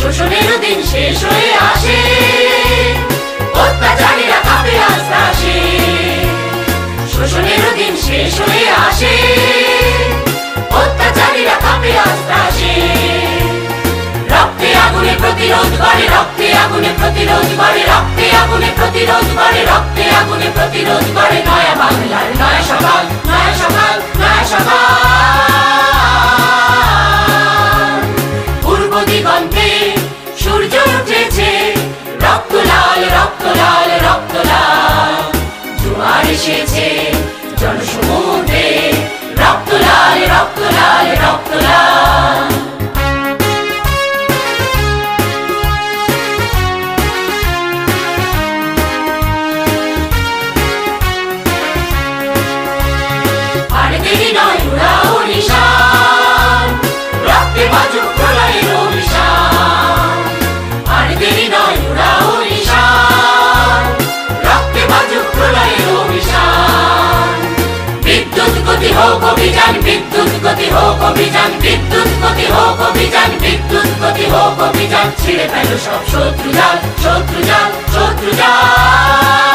শোষণেরও দিন শেষ হয়ে আসে, অত্যাচারীরা কাঁপে আস্তে আসে। শোষণেরও দিন শেষ হয়ে আসে, অত্যাচারীরা কাঁপে আস্তে আসে। রক্তে আগুনে প্রতিরোধ বাড়ে, রক্তে আগুনে প্রতিরোধ বাড়ে, রক্তে আগুনে প্রতিরোধ বাড়ে, রক্তে আগুনে প্রতিরোধ বাড়ে। নয়া বাংলার নয়া সকাল, নয়া সকাল, নয়া সকাল। পূর্ব দিগন্তে সূর্য উঠেছে, রক্ত লাল, রক্ত লাল, রক্ত লাল। জোয়ার এসেছে জনসমুদ্রে, রক্ত লাল, রক্ত লাল, রক্ত লাল। আর দেরি নয় উড়াও নিশান, রক্তে বাজুক প্রলয়ের অভিশান। আর দেরি নয় উড়াও নিশান, রক্তে বাজুক প্রলয়ের অভিশান। বিদ্যুৎ গতি হোক অভিযান, বিদ্যুৎ গতি হোক অভিযান, বিদ্যুৎ গতি হোক অভিযান, বিদ্যুৎ গতি হোক অভিযান। ছিঁড়ে ফেলো সব শত্রু জাল, শত্রু জাল, শত্রু জাল।